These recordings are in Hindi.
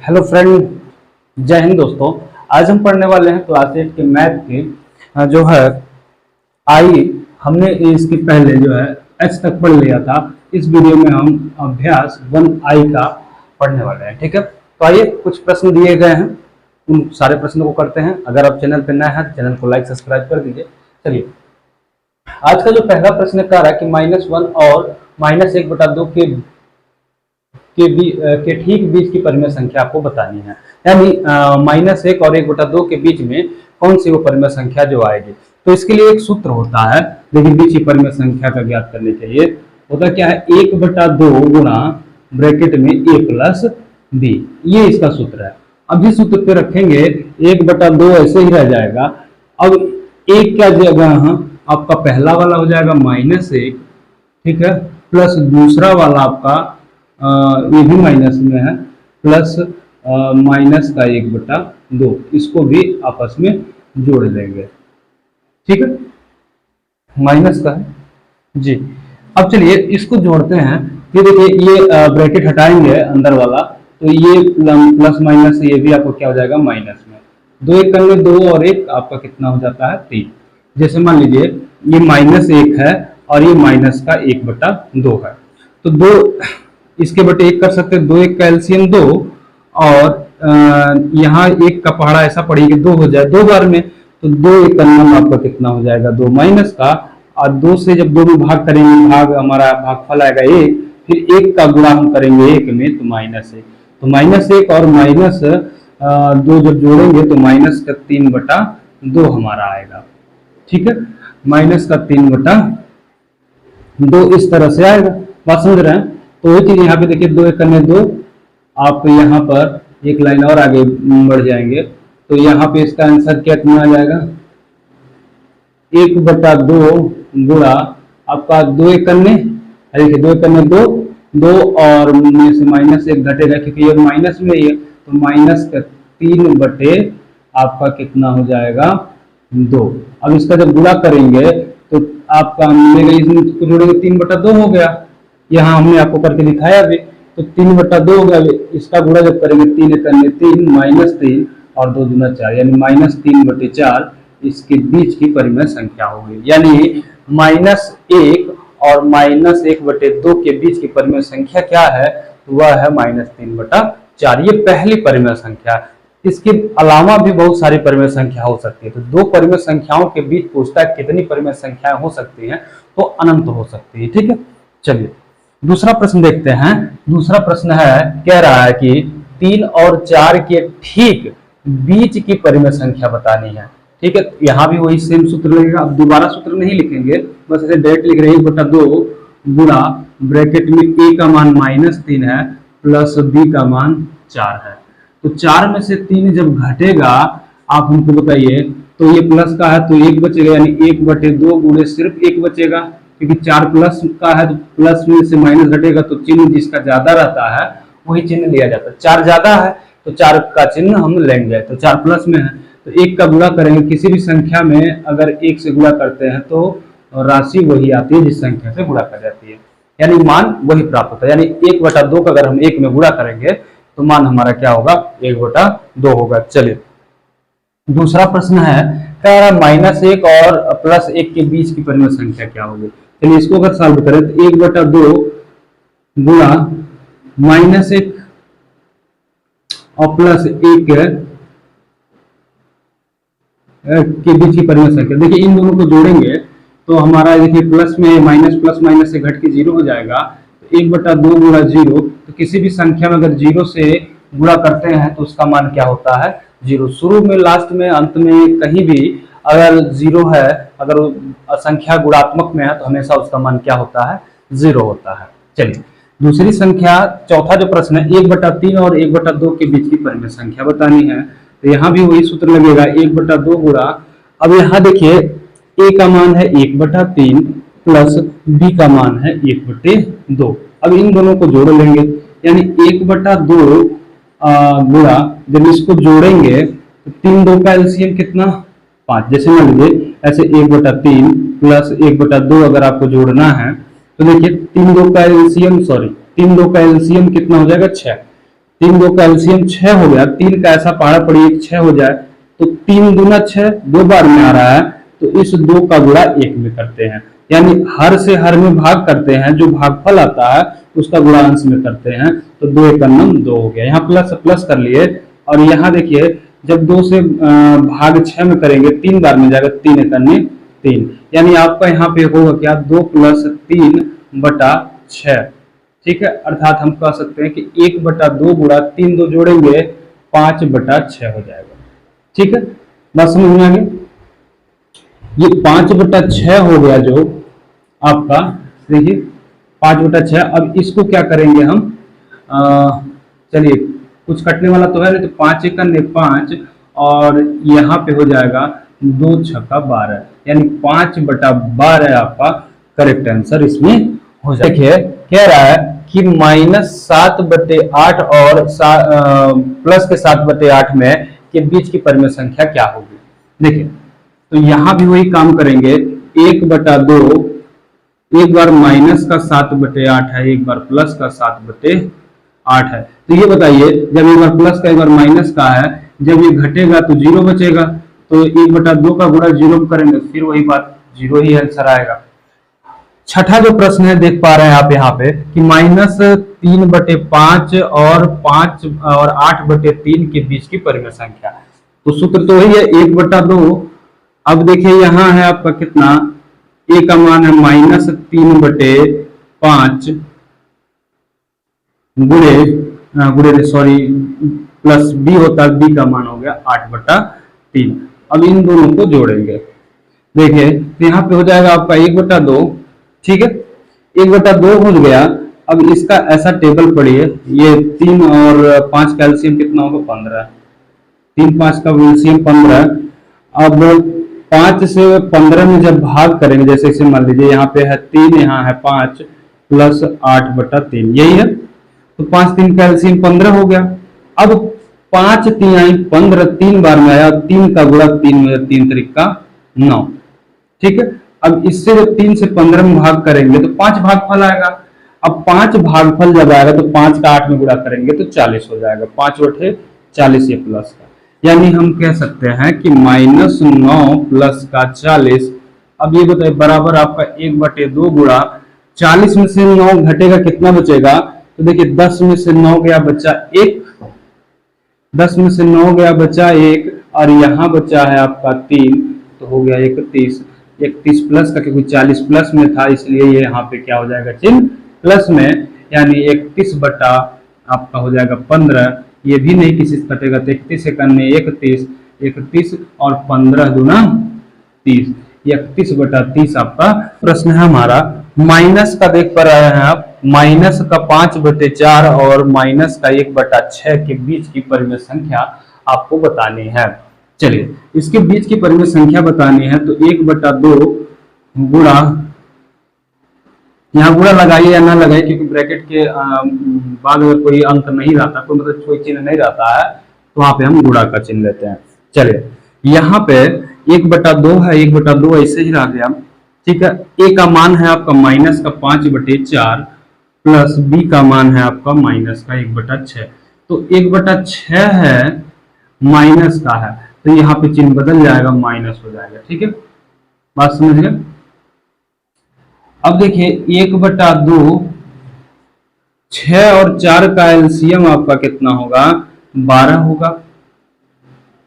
हेलो फ्रेंड, जय हिंद दोस्तों। आज हम पढ़ने वाले हैं क्लास 8 के मैथ के जो है आई। हमने इसके पहले जो है एच तक पढ़ लिया था। इस वीडियो में हम अभ्यास 1 आई का पढ़ने वाले हैं। ठीक है, तो आइए, कुछ प्रश्न दिए गए हैं, उन सारे प्रश्नों को करते हैं। अगर आप चैनल पर नए हैं तो चैनल को लाइक सब्सक्राइब कर दीजिए। चलिए, आज का जो पहला प्रश्न कह रहा है कि -1 और -1/2 के ठीक बीच की परिमेय संख्या आपको बतानी है। यानी -1 और 1/2 के बीच में कौन सी वो परिमेय संख्या जो आएगी। तो इसके लिए एक सूत्र होता है, लेकिन बीच की परिमेय संख्या का ज्ञात करने के लिए होता क्या है, 1/2 गुणा ब्रैकेट में a प्लस b, ये इसका सूत्र है। अब जिस सूत्र पे रखेंगे 1/2 ऐसे ही रह जाएगा। अब एक क्या जगह आपका पहला वाला हो जाएगा -1, ठीक है, प्लस दूसरा वाला आपका ये भी माइनस में है, प्लस माइनस का 1/2, इसको भी आपस में जोड़ लेंगे। ठीक है, माइनस का है जी। अब चलिए इसको जोड़ते हैं। ये देखिए, ये ब्रैकेट हटाएंगे अंदर वाला, तो ये प्लस माइनस ये भी आपको क्या हो जाएगा, माइनस में। 2 1 में 2 और 1 आपका कितना हो जाता है, 3। जैसे मान लीजिए ये -1 है और ये माइनस का 1/2 है, तो 2 इसके बटे 1 कर सकते हैं। 2 1 का एलसीएम 2, और यहाँ 1 का पहाड़ा ऐसा पड़ेगा 2 हो जाए 2 बार में, तो 2 1 आपका कितना हो जाएगा, 2 माइनस का। और 2 से जब 2 में भाग करेंगे, भाग हमारा भागफल आएगा 1, फिर 1 का गुणा हम करेंगे 1 में, तो -1। तो -1 और -2 जब जोड़ेंगे तो माइनस का 3/2 हमारा आएगा। ठीक है, माइनस का 3/2 इस तरह से आएगा। बात समझ रहे हैं। तो वही चीज यहाँ पे देखिए, 2 1 में 2, आप यहाँ पर एक लाइन और आगे बढ़ जाएंगे तो यहाँ पे इसका आंसर कितना आ जाएगा, 1/2 गुणा आपका 2 1 देखिए 2 1 में 2 2 और में से -1 घटेगा, क्योंकि ये माइनस में ही है, तो माइनस का 3 आपका कितना हो जाएगा, 2। अब इसका जब गुणा करेंगे तो आपका मिलेगा, इसमें जोड़ेंगे 3/2 हो गया। यहाँ हमने आपको करके दिखाया भी, तो 3/2 हो गया। इसका गुणा जब करेंगे 3 1 में 3 -3 और 2 दूना 4, यानी -3/4 इसके बीच की परिमेय संख्या होगी। यानी -1 और -1/2 के बीच की परिमेय संख्या क्या है, तो वह है -3/4। ये पहली परिमेय संख्या। इसके अलावा भी बहुत सारी परिमेय संख्या हो सकती है। तो दो परिमेय संख्याओं के बीच पूछता है कितनी परिमेय संख्याएं हो सकती हैं, तो अनंत हो सकती है। ठीक है, चलिए दूसरा प्रश्न देखते हैं। दूसरा प्रश्न है, कह रहा है कि 3 और 4 के ठीक बीच की परिमेय संख्या बतानी है। ठीक है, यहाँ भी वही सेम सूत्र लगेगा। अब दोबारा सूत्र नहीं लिखेंगे, बस ऐसे डायरेक्ट लिख रहे हैं, 1/2 गुणा ब्रैकेट में a का मान -3 है, प्लस b का मान 4 है। तो 4 में से 3 जब घटेगा, आप हमको बताइए, तो ये प्लस का है तो 1 बचेगा, यानी 1/2 गुणे सिर्फ 1 बचेगा, क्योंकि 4 प्लस का है तो प्लस में से माइनस घटेगा, तो चिन्ह जिसका ज्यादा रहता है वही चिन्ह लिया जाता है। 4 ज्यादा है तो 4 का चिन्ह हम लेंगे, तो 4 प्लस में है तो 1 का गुणा करेंगे। किसी भी संख्या में अगर 1 से गुणा करते हैं तो राशि वही आती है जिस संख्या से गुणा कर जाती है, यानी मान वही प्राप्त होता है। यानी 1/2 का अगर हम 1 में गुणा करेंगे तो मान हमारा क्या होगा, 1/2 होगा। चलिए दूसरा प्रश्न है, कह रहा -1 और +1 के बीच की परिमेय संख्या क्या होगी। चलिए इसको अगर सॉल्व करें तो 1/2 गुणा -1 और +1 के बीच की परिमेय संख्या। देखिए इन दोनों को जोड़ेंगे तो हमारा देखिए प्लस में माइनस, प्लस माइनस से घट के 0 हो जाएगा। तो 1/2 गुणा 0, तो किसी भी संख्या में अगर 0 से गुणा करते हैं तो उसका मान क्या होता है, 0। शुरू में, लास्ट में, अंत में कहीं भी अगर 0 है, अगर संख्या गुणात्मक में है तो हमेशा उसका मान क्या होता है, 0 होता है। चलिए दूसरी संख्या, चौथा जो प्रश्न है, 1/3 और 1/2 के बीच की परिमेय संख्या बतानी है। तो यहाँ भी वही सूत्र लगेगा, 1/2 गुणा, अब यहाँ देखिए a का मान है 1/3 प्लस b का मान है 1/2। अब इन दोनों को जोड़ लेंगे, यानी 1/2 गुणा, जब इसको जोड़ेंगे तो 3 2 का एलसीएम कितना, 5। जैसे मान लीजिए ऐसे 1/3 प्लस 1/2 अगर आपको जोड़ना है तो देखिए 3 2 का एलसीएम कितना हो जाएगा, 6। तीन दो का एलसीएम 6 हो गया, तीन का ऐसा पहाड़ा पड़ी एक 6 हो जाए तो 3 दूना 6 दो बार में आ रहा है, तो इस 2 का गुणा 1 में करते हैं, यानी हर से हर में भाग करते हैं, जो भागफल आता है उसका गुणा अंश में करते हैं, तो 2 एकम 2 हो गया। यहाँ प्लस प्लस कर लिए, और यहाँ देखिए जब 2 से भाग 6 में करेंगे 3 बार में जाएगा, 3 एकम 3, यानी आपका यहाँ पे होगा क्या 2 + 3 बटा 6, ठीक है। अर्थात हम कह सकते हैं कि 1 बटा 2 गुणा 3 दो जोड़ेंगे 5 बटा 6 हो जाएगा, ठीक है। बात समझ में आ गई? ये 5 बटा 6 हो गया जो आपका, देखिए 5 बटा 6। अब इसको क्या करेंगे हम, चलिए कुछ कटने वाला तो है नहीं, तो 5 एकम 5, और यहाँ पे हो जाएगा 2 छक्का 12, यानी 5 बटा 12 आपका करेक्ट आंसर इसमें हो जाएगा। देखिए कह रहा है कि -7/8 और प्लस के 7/8 में के बीच की परिमेय संख्या क्या होगी। देखिए तो यहां भी वही काम करेंगे, 1/2, एक बार माइनस का 7/8 है, एक बार प्लस का 7/8 है। तो ये बताइए, जब एक बार प्लस का एक बार माइनस का है, जब ये घटेगा तो 0 बचेगा, तो 1/2 का गुणा 0 करेंगे, फिर वही बात 0 ही आंसर आएगा। छठा जो प्रश्न है देख पा रहे हैं आप यहाँ पे कि -3/5 और 5 और 8/3 के बीच की परिमेय संख्या, तो सूत्र तो वही है 1/2। अब देखिए यहाँ है आपका कितना, ए का मान है -3/5 गुणे सॉरी प्लस बी होता है, बी का मान हो गया 8/3। अब इन दोनों को जोड़ेंगे, देखिए तो यहाँ पे हो जाएगा आपका 1/2, ठीक है, 1/2 हो गया। अब इसका ऐसा टेबल पढ़िए, ये 3 और 5 का एलसीएम कितना होगा 15, 3 5 का एलसीएम 15। अब 5 से 15 में जब भाग करेंगे, जैसे इसे मान लीजिए यहाँ पे है 3, यहाँ है 5 प्लस 8/3, यही है, तो 5 3 का एलसीएम 15 हो गया। अब 5 3 15 3 बार में आया, 3 का गुणा 3 में, 3 3 9, ठीक है। अब इससे जब 3 से 15 में भाग करेंगे तो 5 भागफल आएगा। अब 5 भागफल जब आएगा तो 5 का 8 में गुणा करेंगे तो 40 हो जाएगा, 5/40 ये प्लस का, यानी हम कह सकते हैं कि -9 प्लस का 40। अब ये बताइए बराबर आपका 1/2 गुणा 40 में से 9 घटेगा कितना बचेगा, तो देखिए 10 में से 9 गया बचा 1, 10 में से 9 गया बचा 1, और यहाँ बचा है आपका 3, तो हो गया 31 प्लस का, क्योंकि 40 प्लस में था इसलिए ये यहाँ पे क्या हो जाएगा चिन्ह प्लस में, यानी 31 बटा आपका हो जाएगा 15, ये भी नहीं किसी से कटेगा, तो 31 एकम 31, 31 और 15 दूना 30, 31/30 आपका प्रश्न है हमारा। माइनस का देख पा रहे हैं आप, माइनस का 5/4 और माइनस का 1/6 के बीच की परिमेय संख्या आपको बतानी है। चलिए इसके बीच की परिमेय संख्या बतानी है, तो 1/2 गुणा, यहाँ गुणा लगाइए या ना लगाइए, क्योंकि ब्रैकेट के बाद अगर कोई अंक नहीं रहता, कोई मतलब कोई चिन्ह नहीं रहता है, तो वहां पे हम गुणा का चिन्ह लेते हैं। चलिए यहाँ पे 1/2 है, 1/2 ऐसे ही रह गया, ठीक है। ए का मान है आपका माइनस का 5/4 प्लस बी का मान है आपका माइनस का 1/6, तो 1/6 है माइनस का है, तो यहाँ पे चिन्ह बदल जाएगा, माइनस हो जाएगा, ठीक है, बात समझ गए। अब देखिए 1/2, 6 और 4 का एलसीएम आपका कितना होगा 12 होगा।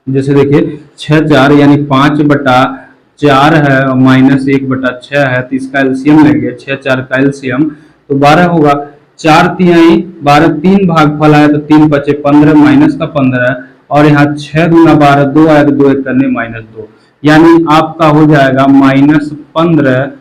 जैसे देखिए 6 4 यानी 5/4 है और माइनस 1/6 है, तो इसका एलसीएम लेंगे, 6 4 का एलसीएम तो 12 होगा। 4 3 12, 3 भागफल आया तो 3 बचे 15 माइनस का 15, और यहाँ 6 दूना 12, 2 आया तो 2 एक करने -2, यानी आपका हो जाएगा -15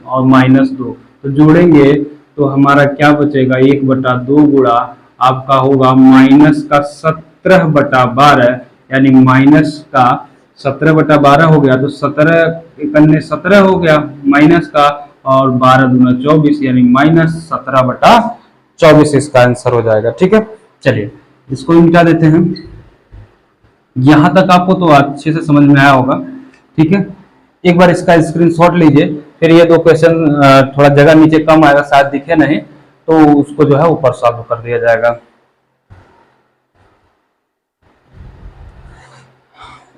और -2, तो जोड़ेंगे तो हमारा क्या बचेगा 1/2 गुणा आपका होगा माइनस का 17/12, यानी माइनस का 17/12 हो गया, तो 17 एकन्ने 17 हो गया माइनस का, और 12 दूना 24, यानी -17/24 इसका आंसर हो जाएगा, ठीक है। चलिए इसको मिटा देते हैं। यहां तक आपको तो अच्छे से समझ में आया होगा, ठीक है। एक बार इसका स्क्रीनशॉट लीजिए, फिर ये 2 क्वेश्चन थोड़ा जगह नीचे कम आएगा, शायद दिखे नहीं, तो उसको जो है ऊपर सॉल्व कर दिया जाएगा।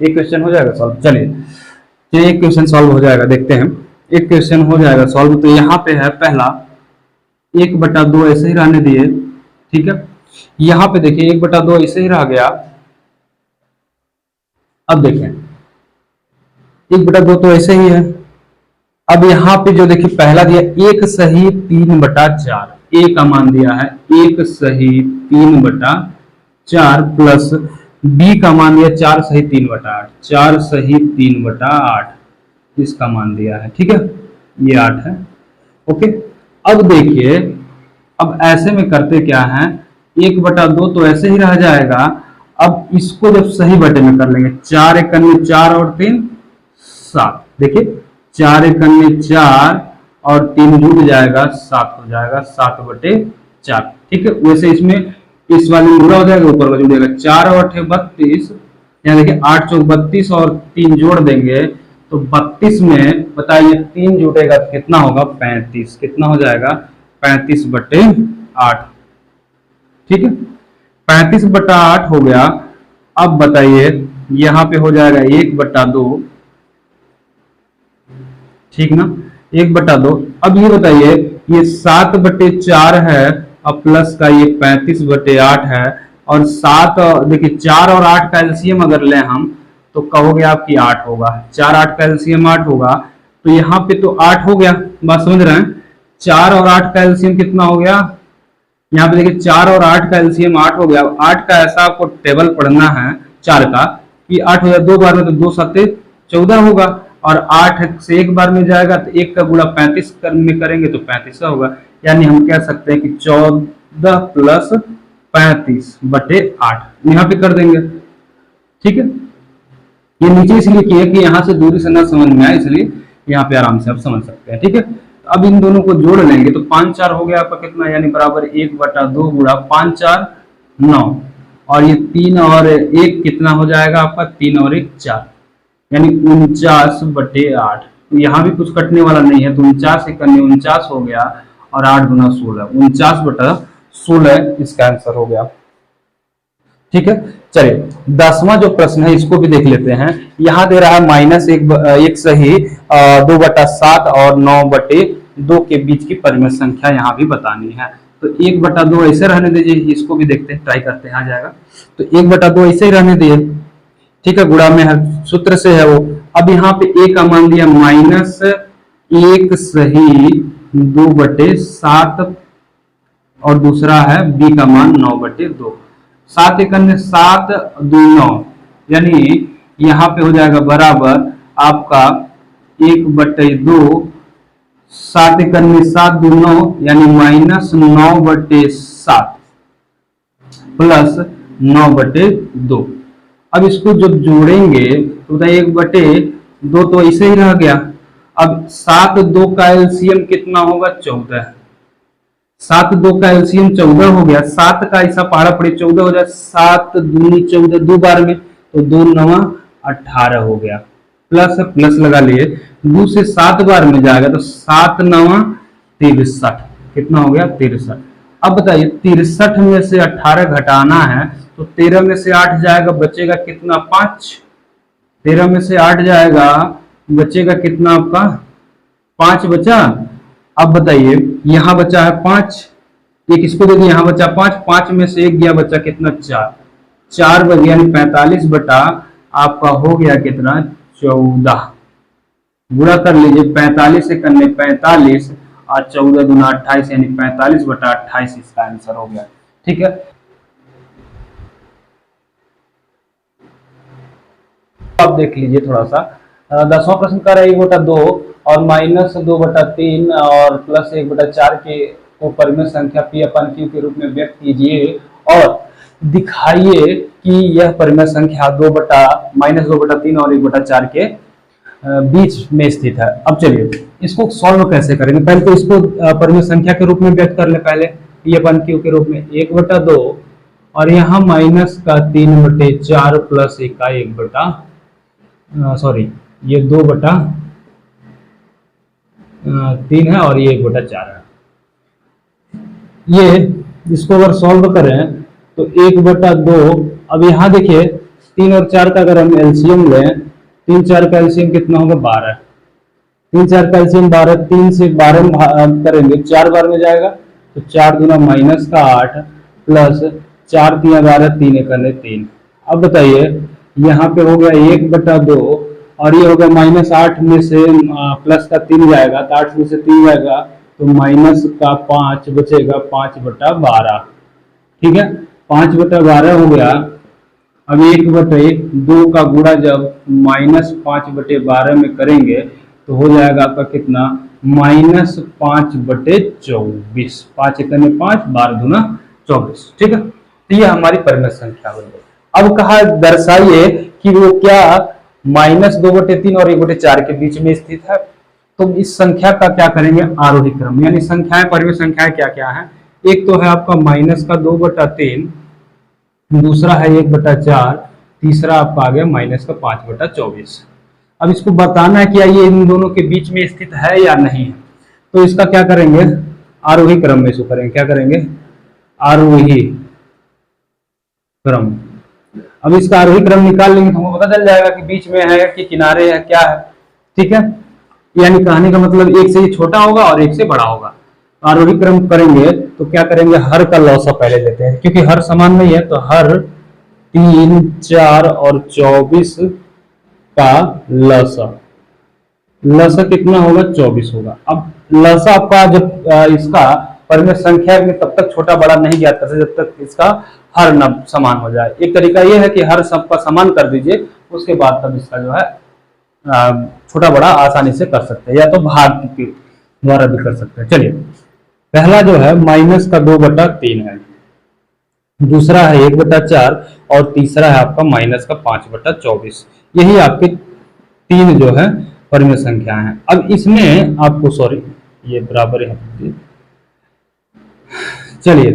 एक क्वेश्चन हो जाएगा सॉल्व। चलिए चलिए एक क्वेश्चन सॉल्व हो जाएगा, देखते हैं। एक क्वेश्चन हो जाएगा सॉल्व। तो यहाँ पे है पहला 1/2 ऐसे ही रहने दिए, ठीक है। यहाँ पे देखिए 1/2 ऐसे ही रह गया। अब देखें 1/2 तो ऐसे ही है। अब यहाँ पे जो देखिए पहला दिया 1 सही 3/4, ए का मान दिया है 1 सही 3/4 प्लस बी का मान दिया 4 सही 3/8, 4 सही 3/8 इसका मान दिया है, ठीक है। ये 8 है, ओके। अब देखिए अब ऐसे में करते क्या है, 1/2 तो ऐसे ही रह जाएगा। अब इसको जब सही बटे में कर लेंगे, 4 एकन में 4 और 3 7, देखिए 4 एकन में 4 और 3 जुड़ जाएगा 7 हो जाएगा, 7/4, ठीक है। वैसे इसमें इस वाले में जुड़ा हो जाएगा, ऊपर का जुड़ेगा 4 और 8 32, यहाँ देखिए 8 चौक 32 और 3 जोड़ देंगे तो 32 में बताइए 3 जुड़ेगा तो कितना होगा 35, कितना हो जाएगा 35/8, ठीक है। 35/8 हो गया। अब बताइए यहाँ पे हो जाएगा 1/2, ठीक ना, 1/2। अब ये बताइए ये 7/4 है और प्लस का ये 35/8 है, और 7 देखिए 4 और 8 का एलसीएम अगर लें हम तो कहोगे आपकी 8 होगा, 4 8 का एलसीएम 8 होगा। तो यहाँ पे तो 8 हो गया, बात समझ रहे हैं। 4 और 8 का एलसीएम कितना हो गया, यहाँ पे देखिए 4 और 8 का एलसीएम 8 हो गया। 8 का ऐसा आपको टेबल पढ़ना है 4 का कि 8 हो जाए 2 बार में तो 2 7 14 होगा, और 8 से एक बार में जाएगा तो 1 का गुणा 35 में करेंगे तो 35 होगा। यानी हम कह सकते हैं कि 14 प्लस 35/8 यहाँ पे कर देंगे, ठीक है। ये नीचे इसलिए किया कि यहाँ से दूरी से ना समझ में आए, इसलिए यहाँ पे आराम से आप समझ सकते हैं, ठीक है। अब इन दोनों को जोड़ लेंगे तो 5 4 हो गया आपका कितना, यानी बराबर 1/2 गुणा 5 4 9, और ये 3 और 1 कितना हो जाएगा आपका, 3 और 1 4, यानी 49/8। तो यहाँ भी कुछ कटने वाला नहीं है, तो 49 एकन 49 हो गया, और 8 गुना 16, 49/16 इसका आंसर हो गया, ठीक है। चलिए 10वां जो प्रश्न है इसको भी देख लेते हैं। यहाँ दे रहा है -1 सही 2/7 और 9/2 के बीच की परिमेय संख्या यहाँ भी बतानी है। तो 1/2 ऐसे रहने दीजिए, इसको भी देखते हैं, ट्राई करते हैं आ जाएगा। तो 1/2 ऐसे ही रहने दिए, ठीक है, गुणा में है, सूत्र से है वो। अब यहाँ पे a का मान दिया -1 सही 2/7 और दूसरा है b का मान 9/2। 7 एकन में 7 2 9, यानी यहाँ पे हो जाएगा बराबर आपका 1/2, 7 एकन में 7 2 9, यानी -9/7 प्लस 9/2। अब इसको जब जोड़ेंगे तो 1/2 तो ऐसे ही रह गया। अब 7 2 का एलसीएम कितना होगा 14, 7 2 का एलसीएम 14 हो गया। 7 का ऐसा पहाड़ा पड़ी 14 हो जाए, 7 दूनी 14 दो बार में तो 2 9 18 हो गया, प्लस प्लस लगा लिए, 2 से 7 बार में जाएगा तो 7 9 63, कितना हो गया 63। अब बताइए 63 में से 18 घटाना है तो 13 में से 8 जाएगा, बचेगा कितना 5, 13 में से 8 जाएगा बचेगा कितना आपका 5 बचा। अब बताइए यहाँ बचा है 5, एक इसको दे दिया, यहाँ बचा 5, 5 में से 1 गया बचा कितना 4, 4 बच गया, यानी 45 बटा आपका हो गया कितना 14। गुणा कर लीजिए, 45 से करने 45 और 14 दूना 28, यानी 45/28 इसका आंसर हो गया, ठीक है। आप देख लीजिए थोड़ा सा 10वां प्रश्न कर रहा है 1/2 और -2/3 और प्लस 1/4 के को परिमेय संख्या P/Q के रूप में व्यक्त कीजिए और दिखाइए कि यह परिमेय संख्या -2/3 और 1/4 के बीच में स्थित है। अब चलिए इसको सॉल्व कैसे करेंगे, पहले तो इसको परिमेय संख्या के रूप में व्यक्त कर ले, पहले P/Q के रूप में 1/2 और यहाँ माइनस का 3/4 प्लस 1 का 2/3 है और ये 1/4 है। ये इसको अगर सॉल्व करें तो 1/2, अब यहाँ देखिए 3 और 4 का अगर हम एलसीएम लें, 3 4 का एलसीएम कितना होगा 12, 3 4 का एलसीएम 12, 3 से 12 में करेंगे 4 बार में जाएगा तो 4 दूना माइनस का 8 प्लस 4 3 12, 3 1 3। अब बताइए यहाँ पे हो गया 1/2 और ये हो गया -8 में से प्लस का 3 जाएगा तो 8 में से 3 जाएगा तो माइनस का 5 बचेगा 5/12। ठीक है, 5/12 हो गया। अब 1/2 का गुणा जब -5/12 में करेंगे तो हो जाएगा आपका कितना -5/24, 5 1 5, 12 दूना 24। ठीक है, तो ये हमारी परिमेय संख्या बन गई। अब कहा दर्शाइए कि वो क्या -2/3 और 1/4 के बीच में स्थित है। तो इस संख्या का क्या करेंगे आरोही क्रम, यानी संख्याएं परिमेय संख्याएं क्या क्या है। एक तो है आपका -2/3, दूसरा है 1/4, तीसरा आपका आ गया -5/24। अब इसको बताना है कि ये इन दोनों के बीच में स्थित है या नहीं है। तो इसका क्या करेंगे आरोही क्रम में इसको करेंगे, क्या करेंगे आरोही क्रम। अब इसका आरोही क्रम निकाल लेंगे तो हमको पता चल जाएगा कि बीच में है कि किनारे है क्या है। ठीक है, यानी कहने का मतलब एक से ये छोटा होगा और एक से बड़ा होगा। आरोही क्रम करेंगे तो क्या करेंगे हर का लौसा पहले लेते हैं, क्योंकि हर समान नहीं है तो हर 3 4 और 24 का लसा कितना होगा 24 होगा। अब लसा आपका जब इसका परिमेय संख्या में तब तक छोटा बड़ा नहीं ज्ञात करते जब तक इसका हर न समान हो जाए। एक तरीका यह है कि हर सबका समान कर दीजिए, उसके बाद तब इसका जो है छोटा बड़ा आसानी से कर सकते हैं, या तो भाग के द्वारा भी कर सकते हैं। चलिए पहला जो है -2/3 है, दूसरा है 1/4 और तीसरा है आपका -5/24। यही आपके 3 जो है परिमेय संख्या है। अब इसमें आपको सॉरी ये बराबर है। चलिए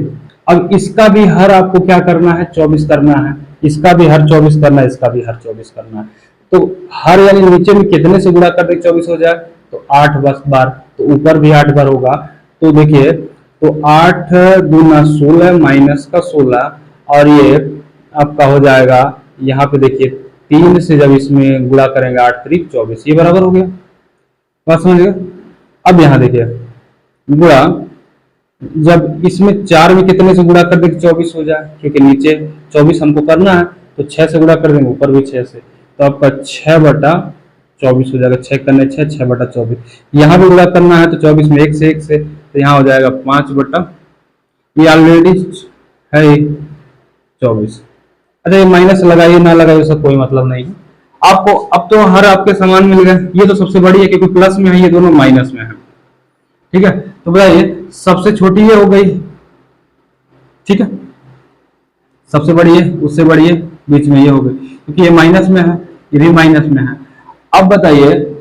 अब इसका भी हर आपको क्या करना है 24 करना है, इसका भी हर 24 करना है, इसका भी हर 24 करना है। तो हर यानी नीचे में कितने से गुणा कर दे 24 हो जाए तो 8 बार, तो ऊपर भी 8 बार होगा। तो देखिए तो 8 दूना 16 माइनस का 16 और ये आपका हो जाएगा यहाँ पे देखिए 3 से जब इसमें गुणा करेंगे 8 3 24, ये बराबर हो गया। बात समझिएगा। अब यहाँ देखिए गुणा जब इसमें 4 में कितने से गुणा कर देंगे 24 हो जाए, क्योंकि नीचे 24 हमको करना है तो 6 से गुणा कर देंगे, ऊपर भी 6 से, तो आपका 6/24 हो जाएगा। 6 करने 6, 6/24। यहाँ भी गुणा करना है तो 24 में 1 से तो यहाँ हो जाएगा 5 ये ऑलरेडी है 24। अच्छा ये माइनस लगाइए ना लगाइए उसका कोई मतलब नहीं है आपको। अब तो हर आपके समान मिल गए, ये तो सबसे बड़ी है क्योंकि प्लस में है, ये दोनों माइनस में है। ठीक है, तो बताइए सबसे छोटी ये हो गई। ठीक है, सबसे बड़ी है उससे बड़ी है, बीच में ये हो गई, क्योंकि ये माइनस में है ये भी माइनस में है। अब बताइए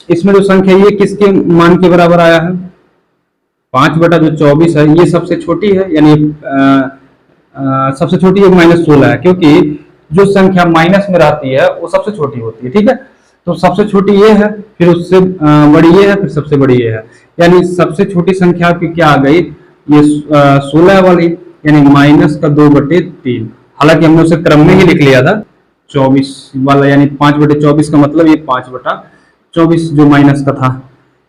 इसमें जो संख्या ये किसके मान के बराबर आया है 5/24 है, ये सबसे छोटी है, यानी सबसे छोटी है -16 है, क्योंकि जो संख्या माइनस में रहती है वो सबसे छोटी होती है। ठीक है, तो सबसे छोटी ये है, फिर उससे बड़ी ये है, फिर सबसे बड़ी ये है, यानी सबसे छोटी संख्या आपकी क्या आ गई ये 16 वाली, यानी -2/3। हालांकि हमने उसे क्रम में ही लिख लिया था 24 वाला, यानी 5/24 का मतलब ये 5/24 जो माइनस का था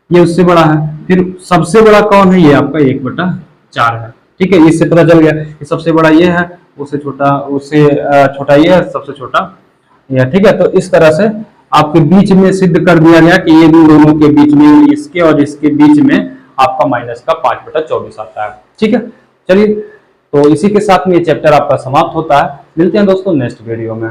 ये उससे बड़ा है। फिर सबसे बड़ा कौन है, ये आपका 1/4 है। ठीक है, इससे पता चल गया कि सबसे बड़ा ये है, उससे छोटा ये है, सबसे छोटा ये। ठीक है, तो इस तरह से आपके बीच में सिद्ध कर दिया गया कि ये दोनों के बीच में, इसके और इसके बीच में आपका माइनस का 5/24 आता है। ठीक है, चलिए तो इसी के साथ में ये चैप्टर आपका समाप्त होता है। मिलते हैं दोस्तों नेक्स्ट वीडियो में।